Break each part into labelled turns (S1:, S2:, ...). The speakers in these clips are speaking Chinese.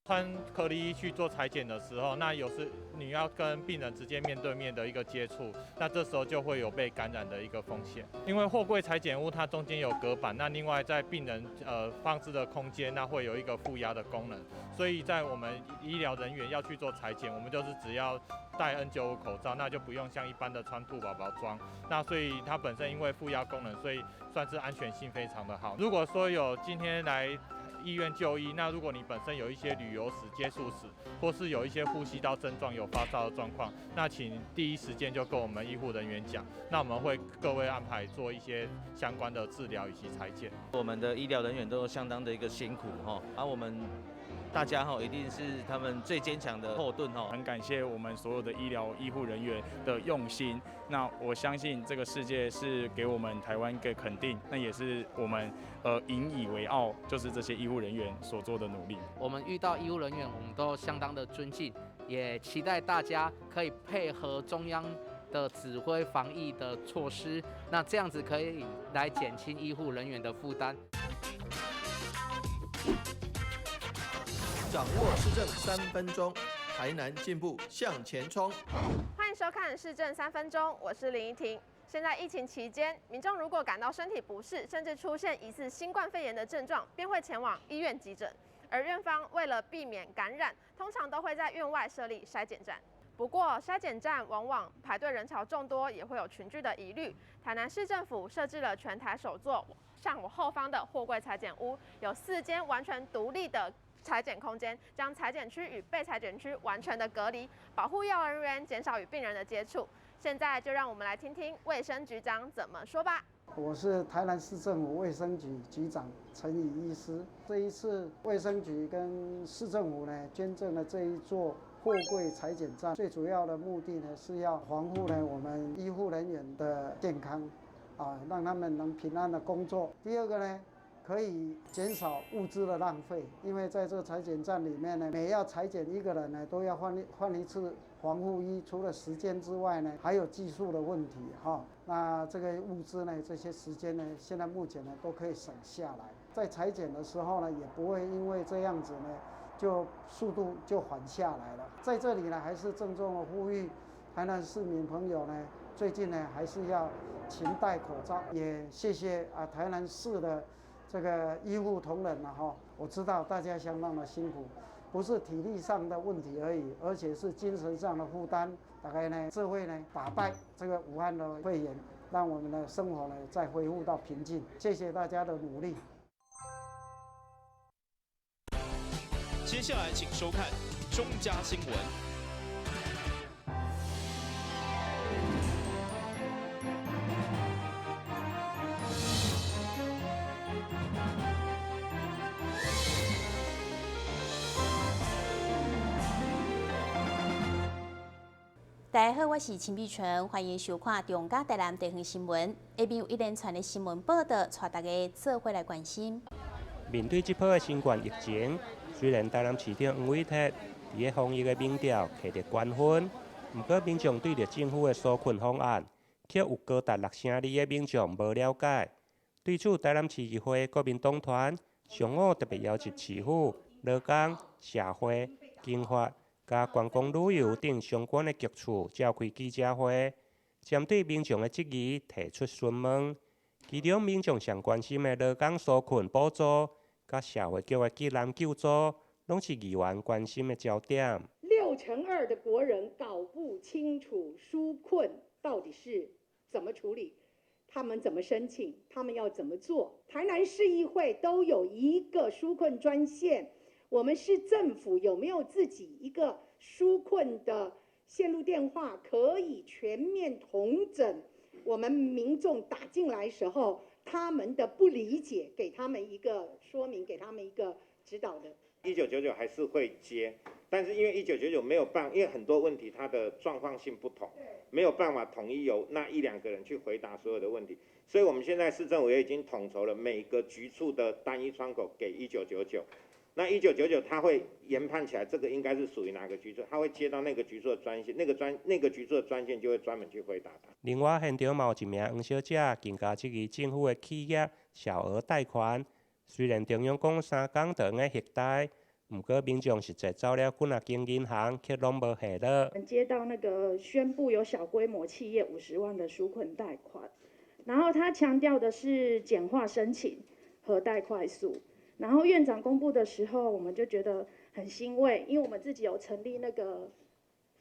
S1: 穿隔离衣去做采检的时候，那有时你要跟病人直接面对面的一个接触，那这时候就会有被感染的一个风险。因为货柜采检屋它中间有隔板，那另外在病人放置的空间，那会有一个负压的功能，所以在我们医疗人员要去做采检，我们就是只要戴 N95 口罩，那就不用像一般的穿兔宝宝装。那所以它本身因为负压功能，所以算是安全性非常的好。如果说有今天来医院就医，那如果你本身有一些旅游史、接触史，或是有一些呼吸道症状、有发烧的状况，那请第一时间就跟我们医护人员讲，那我们会各位安排做一些相关的治疗以及采检。
S2: 我们的医疗人员都相当的一个辛苦哈，而我们大家一定是他们最坚强的后盾哈。
S3: 很感谢我们所有的医护人员的用心。那我相信这个世界是给我们台湾一个肯定，那也是我们引以为傲，就是这些医护人员所做的努力。
S4: 我们遇到医护人员，我们都相当的尊敬，也期待大家可以配合中央的指挥防疫的措施，那这样子可以来减轻医护人员的负担。
S5: 掌握市政3分钟，台南进步向前冲。
S6: 欢迎收看《市政3分钟》，我是林依婷。现在疫情期间，民众如果感到身体不适，甚至出现疑似新冠肺炎的症状，便会前往医院急诊。而院方为了避免感染，通常都会在院外设立筛检站。不过，筛检站往往排队人潮众多，也会有群聚的疑虑。台南市政府设置了全台首座向我后方的货柜采检屋，有4间完全独立的采检空间，将采检区与被采检区完全的隔离，保护医疗人员，减少与病人的接触。现在就让我们来听听卫生局长怎么说吧。
S7: 我是台南市政府卫生局局长陈以医师。这一次卫生局跟市政府呢捐赠了这一座货柜采检站，最主要的目的呢是要防护呢我们医护人员的健康，让他们能平安的工作。第二个呢，可以减少物资的浪费，因为在这采检站里面呢，每要采检一个人呢，都要换一次防护衣，除了时间之外呢，还有技术的问题哈。那这个物资呢，这些时间呢，现在目前呢都可以省下来，在采检的时候呢，也不会因为这样子呢，就速度就缓下来了。在这里呢，还是郑重的呼吁台南市民朋友呢，最近呢还是要勤戴口罩，也谢谢台南市的这个医护同仁我知道大家相当的辛苦，不是体力上的问题而已，而且是精神上的负担。大概呢，这会呢打败这个武汉的肺炎，让我们的生活呢再恢复到平静。谢谢大家的努力。
S8: 接下来请收看中嘉新闻。
S9: 大家好，我是陈碧纯，欢迎收看中嘉台南地方新闻。下面有一连串的新闻报道，带大家做伙来关心。
S10: 面对这波的新冠疫情，虽然台南市长黄伟哲伫防疫的民调摕得冠军，不过民众对着政府的纾困方案，却有高达6成2的民众无了解。对此，台南市议会国民党团上午特别邀集市府、劳工、社会、经发、甲观光旅游等相关的局处召开记者会，针对民众的质疑提出询问。其中，民众上关心的劳工纾困补助，甲社会局的急难救助，拢是议员关心的焦点。
S11: 62%的国人搞不清楚纾困到底是怎么处理，他们怎么申请，他们要怎么做。台南市议会都有一个纾困专线，我们市政府有没有自己一个纾困的线路电话，可以全面统整我们民众打进来时候他们的不理解，给他们一个说明，给他们一个指导的。
S12: 1999还是会接，但是因为1999没有办，因为很多问题它的状况性不同，没有办法统一由那1、2个人去回答所有的问题，所以我们现在市政府也已经统筹了每个局处的单一窗口给1999。那1999它会研判起来，这个应该是属于哪个局处，它会接到那个局处的专线，那个局处的专线就会专门去回答它。
S10: 另外，现场嘛有一名黄小姐更加质疑政府的企业小额贷款，虽然中央讲3天就用的核贷，不过民众实际走了几啊间银行，却拢无下落。
S13: 我们接到那个宣布有小规模企业50万的纾困贷款，然后他强调的是简化申请、核贷快速。然后院长公布的时候，我们就觉得很欣慰，因为我们自己有成立那个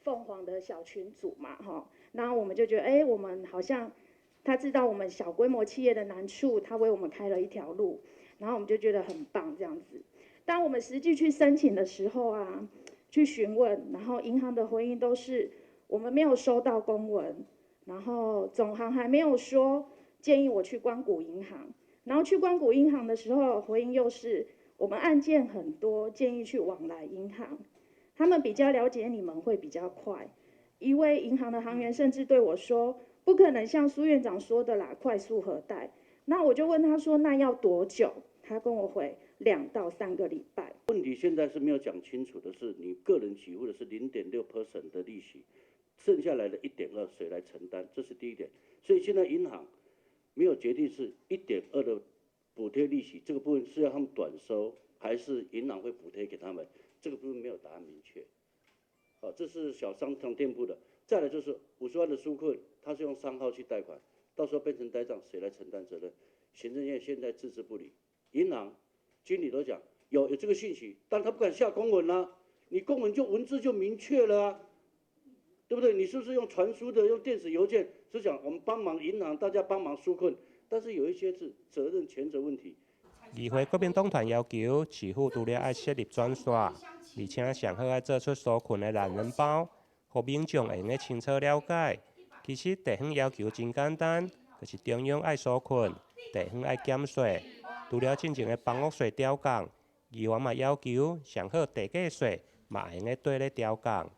S13: 凤凰的小群组嘛，哈，然后我们就觉得，我们好像他知道我们小规模企业的难处，他为我们开了一条路，然后我们就觉得很棒这样子。当我们实际去申请的时候啊，去询问，然后银行的回应都是我们没有收到公文，然后总行还没有说建议我去关谷银行。然后去关谷银行的时候，回应又是我们案件很多，建议去往来银行，他们比较了解你们会比较快。一位银行的行员甚至对我说，不可能像苏院长说的啦，快速核贷。那我就问他说，那要多久？他跟我回2到3个礼拜。
S14: 问题现在是没有讲清楚的是，你个人给付的是0.6% 的利息，剩下来的1.2谁来承担？这是第一点。所以现在银行没有决定是1.2的补贴利息，这个部分是要他们短收，还是银行会补贴给他们？这个部分没有答案明确。好，这是小商场店铺的。再来就是50万的纾困，他是用商号去贷款，到时候变成呆账，谁来承担责任？行政院现在置之不理，银行经理都讲有这个讯息，但他不敢下公文啊，你公文就文字就明确了啊。对不对？你是不是用传输的、用电子邮件？是讲我们帮忙银行，大家帮忙纾困，但是有一些是责任权责问题。
S10: 议会国民党团要求市府除了要设立专线，而且上好要做出纾困的懒人包，让民众会用清楚了解。其实地方要求真简单，就是中央爱纾困，地方爱减税。除了进前的房屋税调降，议员嘛要求上好地价税嘛会用对咧调降。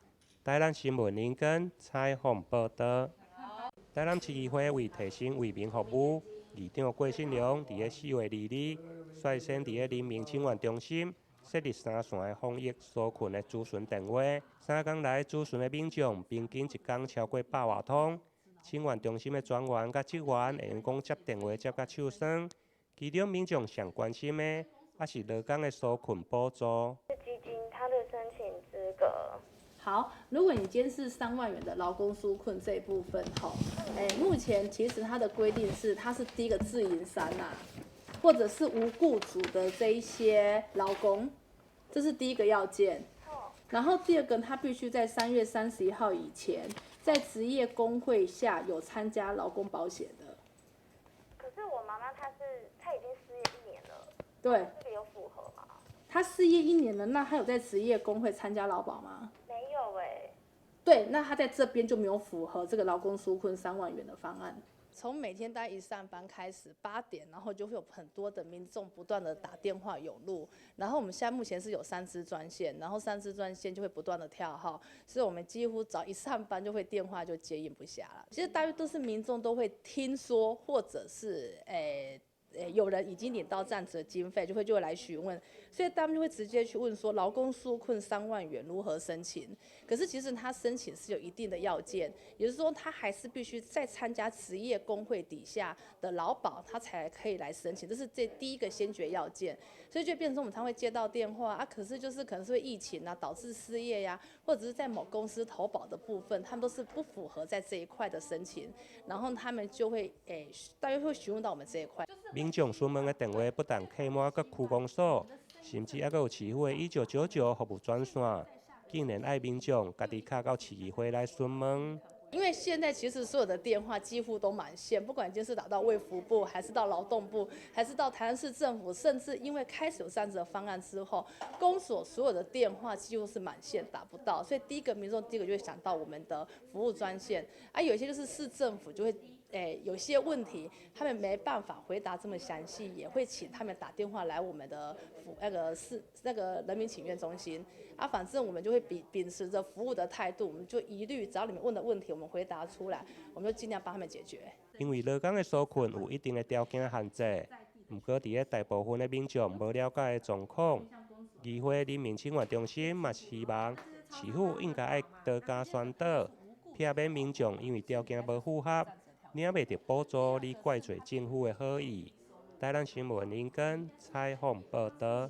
S10: 台南新闻林根采访报道。台南市议会为提升为民服务，议长郭信良伫个4月2日率先伫个人民请愿中心设立3线的防疫纾困的咨询电话，3天来咨询的民众平均一天超过100多通。请愿中心的专员甲职员会用讲接电话接甲手酸，其中民众上关心的还是劳工的纾困补助。
S15: 基金它的申请资格。
S16: 好，如果你今天是3万元的劳工纾困这一部分，目前其实它的规定是，它是第一个自营商啊，或者是无雇主的这一些劳工，这是第一个要件。然后第二个，他必须在3月31号以前，在职业工会下有参加劳工保险的。
S15: 可是我妈妈她已经失业1年了，
S16: 对，
S15: 这个有符合吗？
S16: 她失业1年了，那她有在职业工会参加劳保吗？
S15: 没有哎。
S16: 对，那他在这边就没有符合这个劳工纾困3万元的方案。
S17: 从每天大家一上班开始8点，然后就会有很多的民众不断的打电话涌入，然后我们现在目前是有3支专线，然后3支专线就会不断的跳号，所以我们几乎早一上班就会电话就接应不暇了。其实大约都是民众都会听说，或者是有人已经领到这样子的经费，就会来询问，所以他们就会直接去问说，劳工纾困3万元如何申请？可是其实他申请是有一定的要件，也就是说他还是必须在参加职业工会底下的劳保，他才可以来申请，这是第一个先决要件。所以就变成说我们常会接到电话啊，可是就是可能是会疫情啊导致失业呀，或者是在某公司投保的部分，他们都是不符合在这一块的申请，然后他们就会大约会询问到我们这一块。
S10: 民众询问的电话不但客满佮区公所，甚至还有市府的1999服务专线，竟然爱民众家己敲到市议会来询问。
S17: 因为现在其实所有的电话几乎都满线，不管今天是打到卫福部，还是到劳动部，还是到台南市政府，甚至因为开始有这样子的方案之后，公所所有的电话几乎是满线打不到，所以民众第一个就会想到我们的服务专线，有一些就是市政府就会。有些问题他们没办法回答这么详细，也会请他们打电话来我们的那个人民请愿中心啊，反正我们就会秉持着服务的态度，我们就一律只要你们问的问题，我们回答出来，我们就尽量帮他们解决。
S10: 因为劳工的纾困有一定的条件限制，不过伫个大部分的民众无了解的状况，议会人民请愿中心嘛希望市府应该爱多加宣导，避免民众因为条件无符合。领袂到补助，而怪罪政府的好意。台南新闻林根采访报道。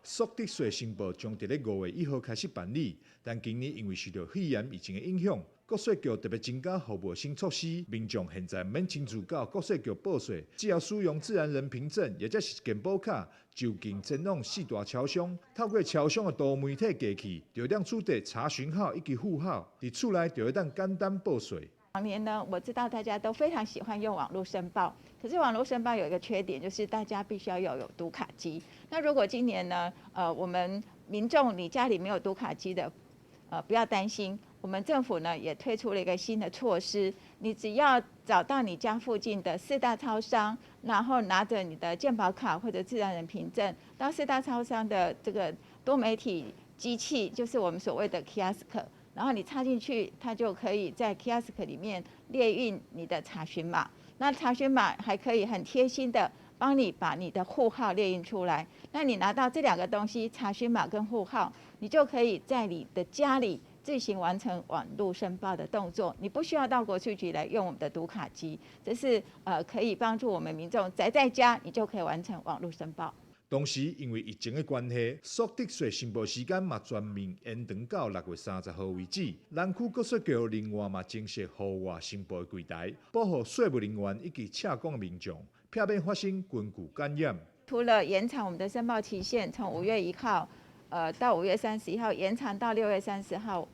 S18: 缩得税申报将伫咧5月1号开始办理，但今年因为受到肺炎疫情的影响，国税局特别增加服务新措施，民众现在免亲自到国税局报税，只要使用自然人凭证，也就是健保卡，就近前往4大超商，透过超商的多媒体机器，就当取得查询号以及户号，伫厝内就会当简单报税。
S19: 往年呢，我知道大家都非常喜欢用网络申报，可是网络申报有一个缺点，就是大家必须要有读卡机。那如果今年呢，我们民众你家里没有读卡机的，不要担心，我们政府呢也推出了一个新的措施，你只要找到你家附近的4大超商，然后拿着你的健保卡或者自然人凭证，到4大超商的这个多媒体机器，就是我们所谓的 kiosk。然后你插进去，它就可以在 kiosk 里面列印你的查询码。那查询码还可以很贴心的帮你把你的户号列印出来。那你拿到这2个东西，查询码跟户号，你就可以在你的家里自行完成网络申报的动作，你不需要到国税局来用我们的读卡机。这是可以帮助我们民众宅在家，你就可以完成网络申报。
S18: 同时，因为疫情的关系，所得税申报时间嘛全面延长到6月30号为止。南区国税局另外嘛增设户外申报的柜台，保护税务人员以及洽公的民众，避免发生群聚感染。
S19: 除了延长我们的申报期限，从5月1号到5月31号，延长到6月30号，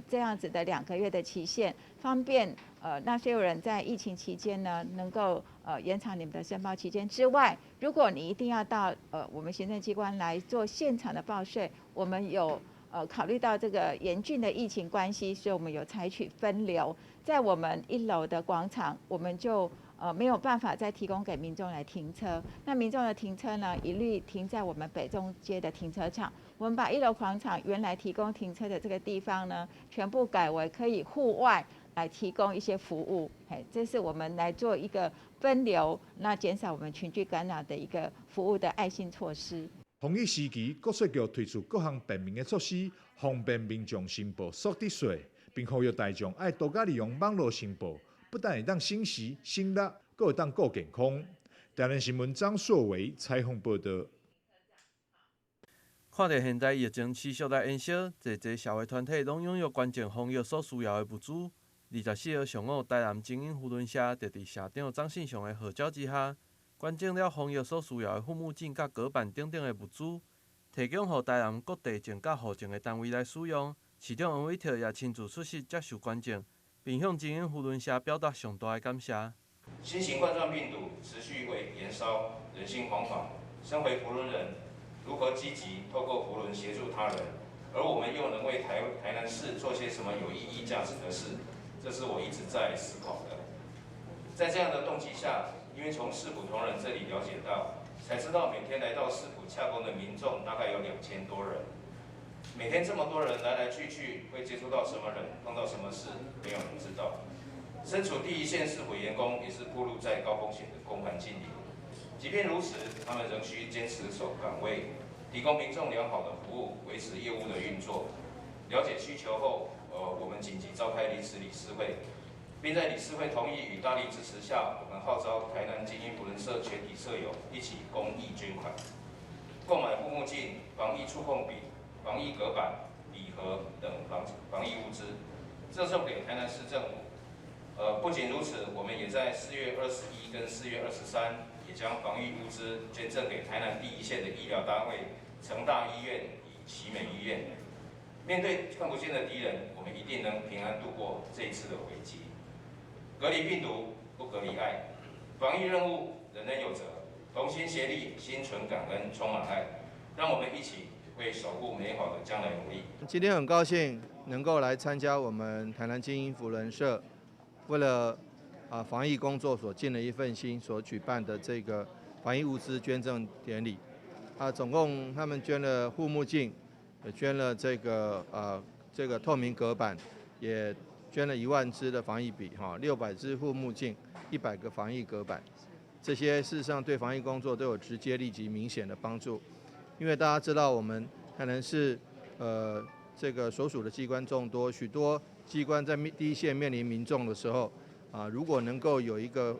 S19: 这样子的2个月的期限，方便纳税人在疫情期间呢，能够延长你们的申报期间之外，如果你一定要到我们行政机关来做现场的报税，我们有考虑到这个严峻的疫情关系，所以我们有采取分流，在我们1楼的广场，我们就没有办法再提供给民众来停车。那民众的停车呢，一律停在我们北中街的停车场。我们把1楼广场原来提供停车的这个地方呢，全部改为可以户外来提供一些服务。这是我们来做一个分流，那减少我们群聚感染的一个服务的爱心措施。
S18: 防疫时期，国税局推出各项便民的措施，方便民众申报所得税，并呼吁大众爱多加利用网络申报，不但会当省时省力，更会当顾健康。台南新闻张硕维采访报道。
S20: 看到现在疫情持续来延烧，侪社会团体拢拥有关键防疫所需要的物资。24号上午，台南精英扶轮社伫社长张信雄的号召之下，捐赠了防疫所需要的护目镜、甲隔板等等的物资，提供予台南各地政甲户政的单位来使用。市长王伟特也亲自出席接受捐赠，并向精英扶轮社表达上大的感谢。
S21: 新型冠状病毒持续延烧，人心惶惶。身为扶轮人，如何积极透过扶轮协助他人，而我们又能为台南市做些什么有意义、价值的事？这是我一直在思考的。在这样的动机下，因为从市府同仁这里了解到，才知道每天来到市府洽公的民众大概有2000多人。每天这么多人来来去去，会接触到什么人，碰到什么事，没有人知道。身处第一线市府员工也是暴露在高风险的公环境里。即便如此，他们仍需坚持守岗位，提供民众良好的服务，维持业务的运作。了解需求后，我们紧急召开临时理事会，并在理事会同意与大力支持下，我们号召台南精英扶轮社全体社友一起公益捐款，购买护目镜、防疫触控笔、防疫隔板、礼盒等防疫物资，赠送给台南市政府。不仅如此，我们也在4月21跟4月23。也将防疫物资捐赠给台南第一线的医疗单位成大医院与奇美医院。面对看不见的敌人，我们一定能平安度过这一次的危机。隔离病毒，不隔离爱。防疫任务，人人有责，同心协力，心存感恩，充满爱。让我们一起为守护美好的将来努力。
S22: 今天很高兴能够来参加我们台南精英扶轮社为了防疫工作所尽了一份心所举办的这个防疫物资捐赠典礼，总共他们捐了护目镜，也捐了这个透明隔板，也捐了1万支的防疫笔，600支护目镜，100个防疫隔板，这些事实上对防疫工作都有直接、立即、明显的帮助。因为大家知道我们台南市这个所属的机关众多，许多机关在第一线面临民众的时候。如果能够有一个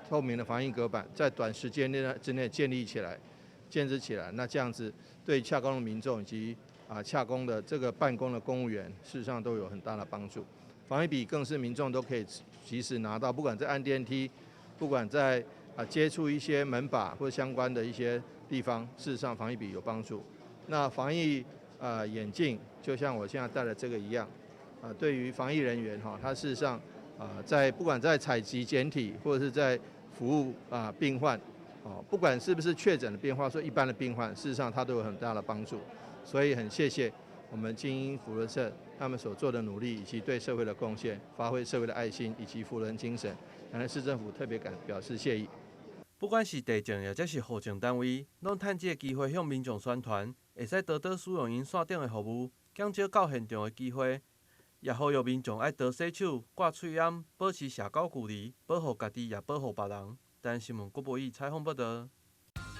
S22: 透明的防疫隔板，在短时间之内建立起来，建制起来，那这样子对洽公的民众以及洽公的这个办公的公务员，事实上都有很大的帮助。防疫笔更是民众都可以及时拿到，不管在按电梯，不管在接触一些门把或相关的一些地方，事实上防疫笔有帮助。那防疫眼镜，就像我现在戴的这个一样，对于防疫人员他事实上不管在采集检体或者是在服务病患，不管是不是确诊的病患，说一般的病患，事实上它都有很大的帮助。所以很谢谢我们精英扶轮社他们所做的努力，以及对社会的贡献，发挥社会的爱心以及扶轮精神，台南市政府特别表示谢意。
S20: 不管是地政或者是户政单位，拢趁这个机会向民众宣传，会使多多使用因线顶的服务，减少到现场的机会。也呼吁民众爱多洗手、挂嘴掩、保持社交距离，保护家己也保护别人。台南新闻郭博义采访报道。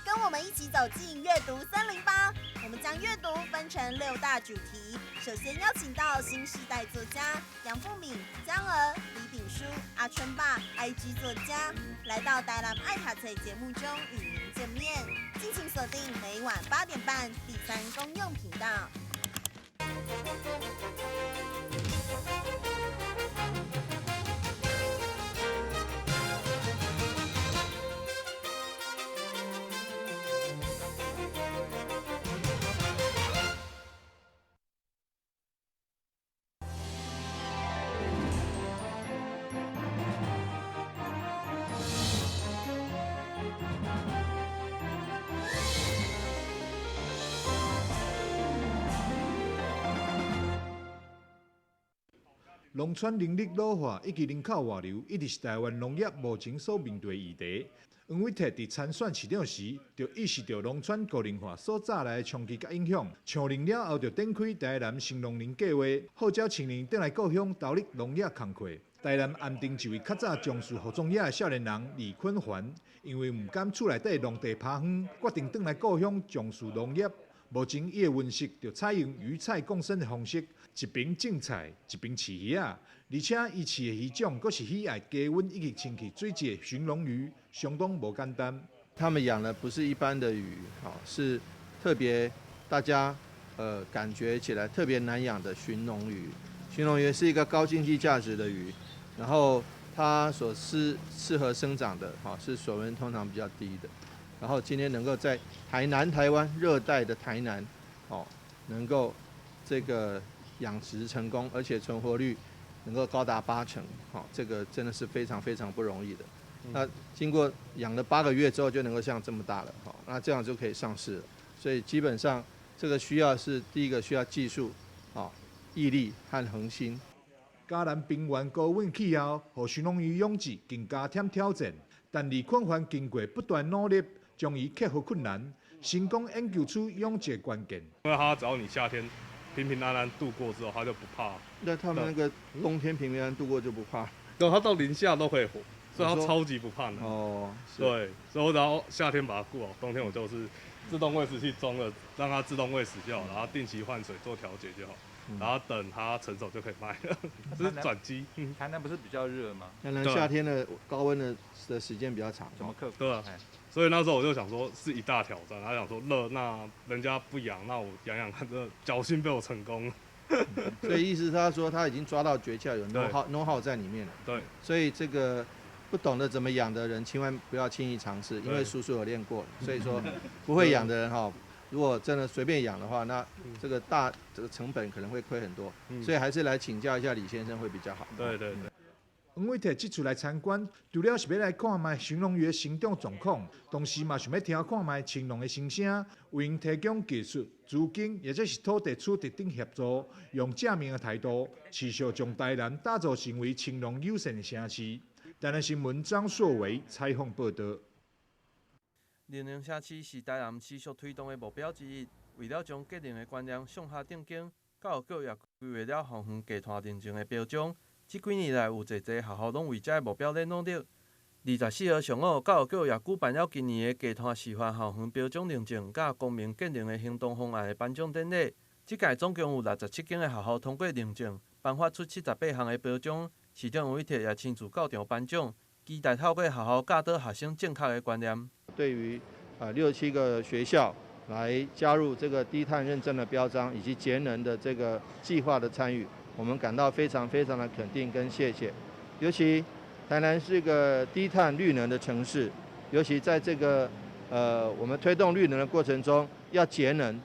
S1: 跟我们一起走进阅读森林吧！我们将阅读分成6大主题。首先邀请到新时代作家杨富敏、江娥、李炳书、阿春爸、IG 作家，来到台南爱读册节目中与您见面。敬请锁定每晚8点半第3公用频道。
S18: 农村人力老化以及人口外流，一直是台湾农业目前所面对的议题。黄伟哲伫参选市长时，就意识到农村高龄化所带来的冲击甲影响，上任了后就展开台南新农林计划，号召青年转来故乡投入农业工课。台南安定一位较早从事服装业的少年人李坤环，因为唔甘厝内底农地趴远，决定转来故乡从事农业。目前伊的温室就采用鱼菜共生的方式，一边种菜，一边饲鱼仔，而且伊饲的鱼种，佫是喜爱低温以及清气水质的寻龙鱼，相当无简单。
S22: 他们养的不是一般的鱼，是特别大家感觉起来特别难养的寻龙鱼。寻龙鱼是一个高经济价值的鱼，然后它所适合生长的是水温通常比较低的。然后今天能够在台湾热带的台南，能够这个养殖成功，而且存活率能够高达80%，这个真的是非常非常不容易的。那经过养了8个月之后，就能够像这么大了，那这样就可以上市了。所以基本上这个需要是第一个需要技术，毅力和恒心。
S18: 嘉南平原高温气候，和寻龙鱼养殖更加添挑战，但李坤环经过不断努力，将伊克服困难，成功研究出养殖关键。
S2: 因为它只要你夏天平平安安度过之后，它就不怕。
S22: 那他们那个冬天平平安安度过就不怕？
S2: 对，它到零下都可以活，所以它超级不怕冷。
S22: 哦，
S2: 对，所以我只要夏天把它顾好，冬天我就是自动喂食器装了，让它自动喂食就好，然后定期换水做调节就好。然后等它成熟就可以卖了，这是转机。
S23: 台南不是比较热吗？
S22: 台南夏天的高温的时间比较长，
S23: 怎么克服？
S2: 对啊，所以那时候我就想说是一大挑战。他想说热，那人家不养，那我养养看，这侥幸被我成功了。
S22: 所以意思他说他已经抓到诀窍，有 know how 在里面了。
S2: 对，
S22: 所以这个不懂得怎么养的人，千万不要轻易尝试，因为叔叔有练过。所以说不会养的人如果真的随便养的话，那这个成本可能会亏很多，所以还是来请教一下李先生会比较好。
S2: 对对对。
S18: 黄伟哲这次来参观，除了是要来看卖寻龙鱼的成长状况，同时嘛想要听看卖青龙的声声，为因提供技术、资金，或者是土地取得等协助，用正面的态度，持续将台南打造成为青龙友善的城市。台南新闻张硕维采访报道。
S20: 林林城市是台南持续推动的目标之一。为了将节能的观念向下定根，教育局也规划了防园集团认证的标章。这几年来，有侪学校拢为这个目标在努力。24号上午，教育局也举办了今年的集团示范校园标章认证甲公民节能的行动方案的颁奖典礼。这届总共有67间的学校通过认证，颁发出78项的标章。市长黄伟哲也亲自到场颁奖，期待透过学校教导学生正确的观念。
S22: 对于67个学校来加入这个低碳认证的标章以及节能的这个计划的参与，我们感到非常的肯定跟谢谢。尤其台南是一个低碳绿能的城市，尤其在这个我们推动绿能的过程中要节能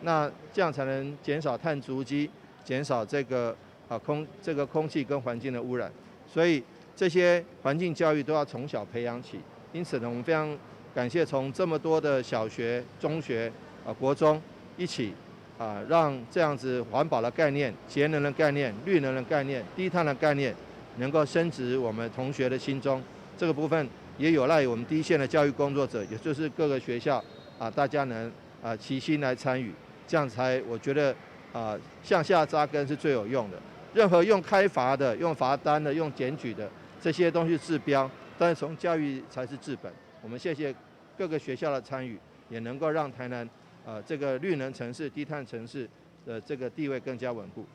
S22: 那这样才能减少碳足迹，减少这个空气跟环境的污染。所以这些环境教育都要从小培养起。因此呢，我们非常感谢从这么多的小学、中学、国中一起让这样子环保的概念、节能的概念、绿能的概念、低碳的概念能够深植我们同学的心中。这个部分也有赖于我们第一线的教育工作者，也就是各个学校大家能齐心来参与，这样才我觉得向下扎根是最有用的。任何用开罚的、用罚单的、用检举的这些东西治标，但是从教育才是治本。我们谢谢各个学校的参与，也能够让台南这个绿能城市、低碳城市的这个地位更加稳固。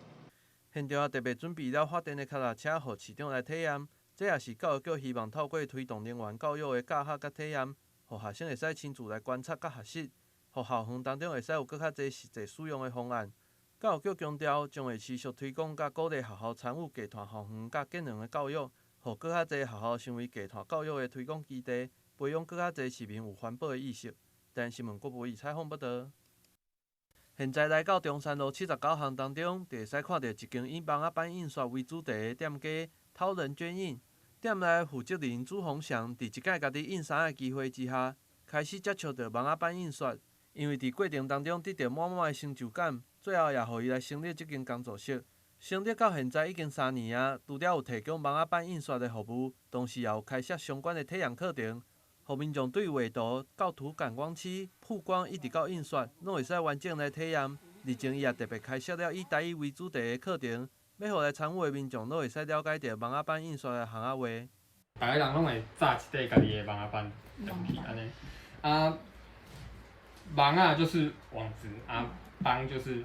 S20: 现场特别准备了发电的脚踏车，让市长来体验。这也是教育局希望透过推动能源教育的教学甲体验，让学生会使亲自来观察甲学习，让校园当中会使有更较侪实际使用的方案。教育局强调，将会持续推广甲鼓励学校参与集团校园甲节能的教育，让更较侪学校成为集团教育的推广基地，培养更较侪市民有环保的意识。台南新闻郭博义采访报道。现在来到中山路79巷当中，就会使看到一间以蚊仔斑印刷为主题的店家“讨人捐印”。店内负责人朱宏祥，伫一届家己印衫的机会之下，开始接触到蚊仔斑印刷，因为伫过程当中得到满满的成就感，最后也予伊来成立这间工作室。成立到现在已经3年啊，除了有提供蚊仔斑印刷的服务，同时也有开设相关的体验课程，让民众对画图到涂感光漆、曝光一直到印刷，拢会使完整来体验。而前伊也特别开设了以台语为主题的课程。要互来参与的民众都会使了解到蚊仔斑印刷的行仔话。
S3: 大家人拢会炸一块家己的蚊仔斑等去安尼。蚊啊就是网子，斑就是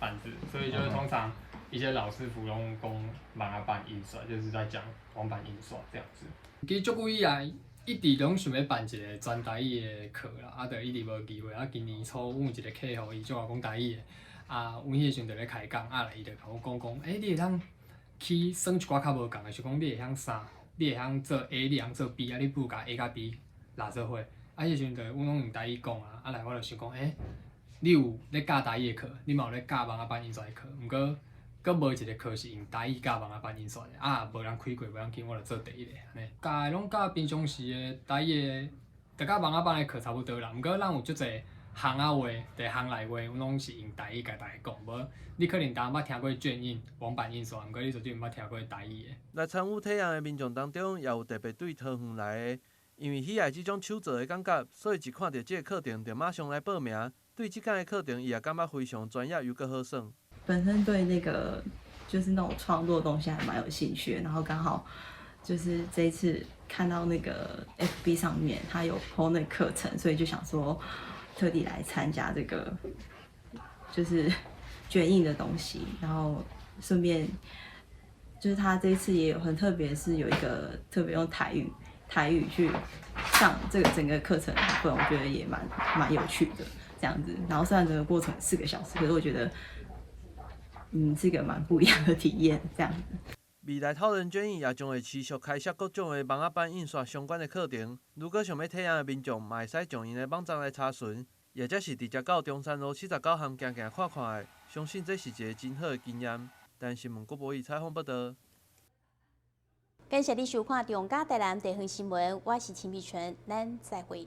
S3: 板子，所以就是通常一些老师傅拢讲蚊仔斑印刷，就是在讲网版印刷这样子。其实足久以来，一直拢想要办一个全台语的课啦，就一直无机会。今年初阮有一个客户，伊就话讲台语的。阮迄时阵就咧开讲，伊就甲我讲，你会当去算一寡较无共的，是讲你会晓啥，你会晓做 A， 你会晓做 B， 你不如甲 A 甲 B 拉做伙。迄时阵就阮拢用台语讲来我就想讲，你有咧教台语的课，你嘛有咧教蚊仔斑印刷的课，毋过无一个课是用台语教蚊仔斑印刷的，无人开过，无要紧，我就做第一个安尼。教的拢教平常时的台语的，甲蚊仔斑的课差不多啦，毋过咱有足侪。行仔话，伫行内话，阮拢是用台语甲大家讲，无你可能捌听过卷印、网版印刷，毋过你绝对毋捌听过台语的。
S20: 来参与体验的民众当中，也有特别对桃园来的，因为喜爱即种手作的感觉，所以一看到即个课程，就马上来报名。对即间的课程，伊也感觉非常专业又搁好耍。
S4: 本身对那个就是那种创作的东西还蛮有兴趣的，然后刚好就是这一次看到那个 FB 上面他有 po 那课程，所以就想说。特地来参加这个就是卷印的东西，然后顺便就是他这一次也有很特别，是有一个特别用台语去上这个整个课程的部分，我觉得也蛮有趣的这样子。然后虽然整个过程4个小时，可是我觉得是一个蛮不一样的体验这样子。
S20: 未来讨人捐印也将会持续开设各种的蚊仔斑印刷相关的课程。如果想要体验的民众，嘛会使上因的网站来查询，或者是直接到中山路79巷行行看看的。相信这是一个真好的经验。台南新闻郭博义采访报道。
S9: 感谢你收看《中嘉台南地方新闻》，我是陈碧纯，咱再会。